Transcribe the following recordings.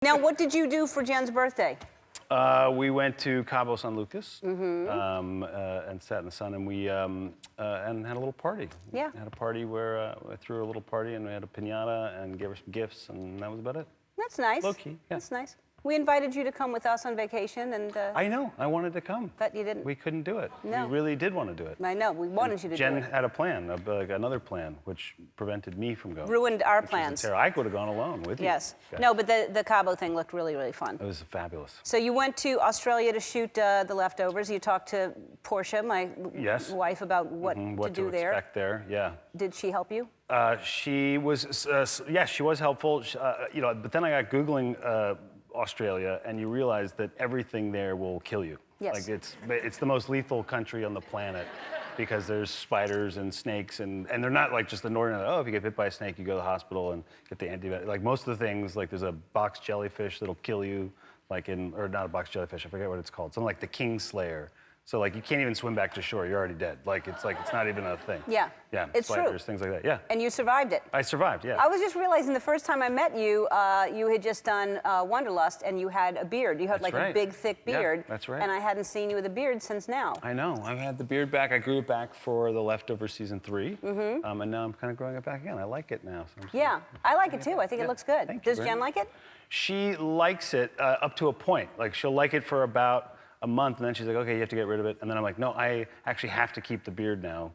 Now, what did you do for Jen's birthday? We went to Cabo San Lucas and sat in the sun, and we and had a little party. Yeah. We had a party where I threw a little party, and we had a piñata and gave her some gifts, and that was about it. That's nice. Low key, yeah. That's nice. We invited you to come with us on vacation, and I know. I wanted to come. but you didn't. We couldn't do it. No. We really did want to do it. I know. We wanted you to Jen do it. had a plan, like another plan, which prevented me from going. Ruined our plans. I could have gone alone with you. Yes. Okay. No, but the Cabo thing looked really, really fun. It was fabulous. So you went to Australia to shoot The Leftovers. You talked to Portia, my wife, about what to do there. Expect there, yeah. Did she help you? She was, yes, she was helpful. You know, but then I got Googling Australia, and you realize that everything there will kill you. Yes. Like it's the most lethal country on the planet because there's spiders and snakes, and they're not like just the northern. Oh, if you get bit by a snake, you go to the hospital and get the antibiotic. Like most of the things, like there's a box jellyfish that'll kill you, like or not a box jellyfish. I forget what it's called. Something like the Kingslayer. So like you can't even swim back to shore. You're already dead. Like it's not even a thing. Yeah. Yeah. It's spiders, true. Things like that. Yeah. And you survived it. I survived. Yeah. I was just realizing the first time I met you, you had just done Wanderlust, and you had a beard. You had That's like a big, thick beard. Yeah, that's right. And I hadn't seen you with a beard since now. I know. I've had the beard back. I grew it back for The Leftovers season 3. And now I'm kind of growing it back again. I like it now. So Yeah, I like it too. I think it looks good. Thank you Does Jen like it? She likes it up to a point. Like she'll like it for about a month, and then she's like, okay, you have to get rid of it. And then I'm like, no, I actually have to keep the beard now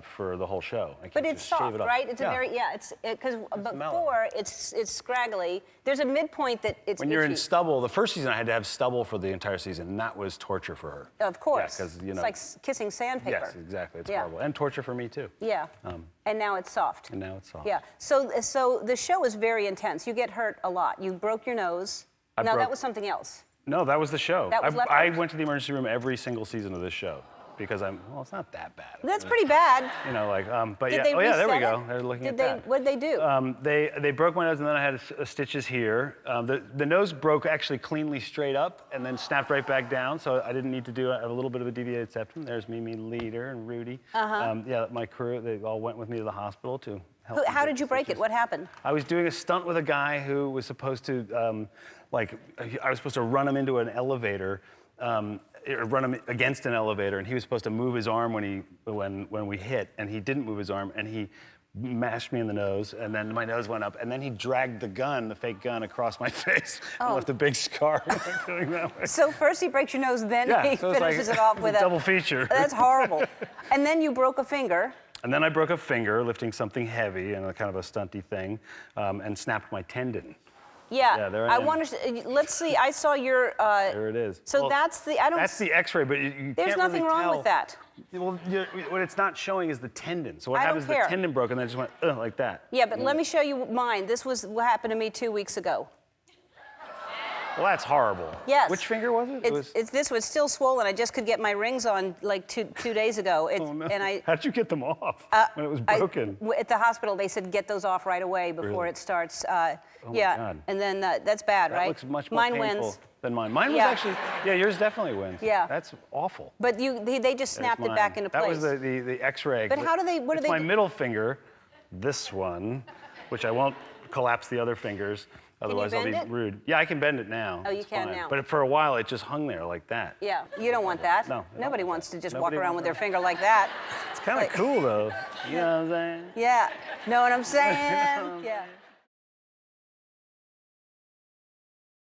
for the whole show. I can't But it's just shave soft, it off. right? It's a very, because before it's scraggly. There's a midpoint that it's When you're in itchy. stubble, the first season I had to have stubble for the entire season, and that was torture for her. Of course. Yeah, because you know. It's like kissing sandpaper. Yes, exactly. It's horrible, and torture for me too. Yeah. And now it's soft. And now it's soft. Yeah. So the show is very intense. You get hurt a lot. You broke your nose. No, that was something else. No, that was the show. That was I went to the emergency room every single season of this show because well, it's not that bad. That's pretty bad. You know, like, but Did yeah. they Oh yeah, there we reset go. it? They're looking Did at they? that. What'd they do? They broke my nose, and then I had stitches here. The nose broke actually cleanly straight up, and then snapped right back down. So I didn't need to do a little bit of a deviated septum. There's Mimi, leader, and Rudy. Yeah, my crew. They all went with me to the hospital to help. How did you break it? What happened? I was doing a stunt with a guy who was supposed to, I was supposed to run him into an elevator, or run him against an elevator, and he was supposed to move his arm when we hit, and he didn't move his arm, and he mashed me in the nose, and then my nose went up, and then he dragged the fake gun, across my face, and left a big scar going that way. So first he breaks your nose, then he so it's finishes like it off with a double feature. That's horrible. And then you broke a finger. And then I broke a finger lifting something heavy and a kind of a stunty thing, and snapped my tendon. Yeah, there I am. want to. Let's see. I saw your. There it is. So Well, that's the. That's the X-ray, but you There's can't nothing really wrong tell. with that. Well, what it's not showing is the tendon. So what I don't happens is care. the tendon broke, and then it just went like that. Yeah, but let me show you mine. This was what happened to me 2 weeks ago. Well, that's horrible. Yes. Which finger was it? This was still swollen. I just could get my rings on like two days ago. Oh, no. And I. How'd you get them off when it was broken? At the hospital, they said get those off right away before Really? it starts. Oh yeah, my God. and then that's bad, That right? looks much more Mine painful wins. than mine. Mine was actually, yours definitely wins. Yeah. That's awful. But they just snapped it back into place. That was the X-ray. But how do they? What do It's they? my middle finger, this one, which I won't collapse the other fingers. Otherwise, bend I'll be it? rude. Yeah, I can bend it now. Oh, you It's can fine. now. But for a while, it just hung there like that. Yeah, you don't want that. No. Nobody wants to just walk Nobody around with wants their that. finger like that. It's kind of cool, though. You know what I'm saying? Yeah. Know what I'm saying? Yeah.